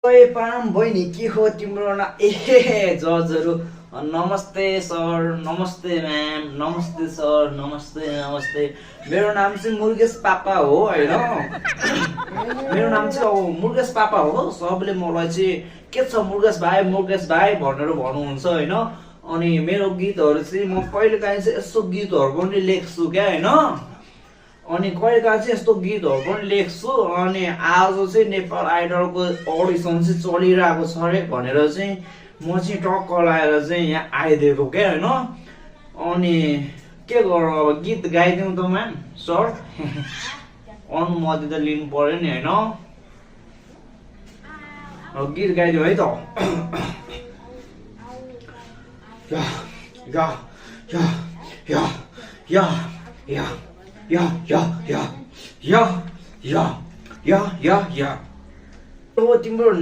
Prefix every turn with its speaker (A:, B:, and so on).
A: ओए पाम बहिनी के हो तिम्रो न ए जजहरू नमस्ते सर नमस्ते म्याम नमस्ते सर नमस्ते नमस्ते मेरो नाम चाहिँ मुर्गेश पापा हो होइन मेरो नाम चाहिँ मुर्गेश पापा हो सबले मलाई चाहिँ के छ मुर्गेश भाइ भनेर भन्नुहुन्छ होइन अनि मेरो गीतहरू चाहिँ म कहिलेकाहीँ चाहिँ यस्तो गीतहरू पनि लेख्छु क्या होइन अनि कहिलेकाहीँ चाहिँ यस्तो गीतहरू पनि लेख्छु अनि आज चाहिँ नेपाल आइडलको अडिसन चाहिँ चलिरहेको छ अरे भनेर चाहिँ म चाहिँ टक्क लगाएर चाहिँ यहाँ आइदिएको क्या होइन अनि के गरौँ अब गीत गाइदिउँ त म्याम सर अनुमति त लिनु पर्यो नि होइन अब गीत गाइदिउँ है त या या या या या या या या या या या या या या तिम्रो नाम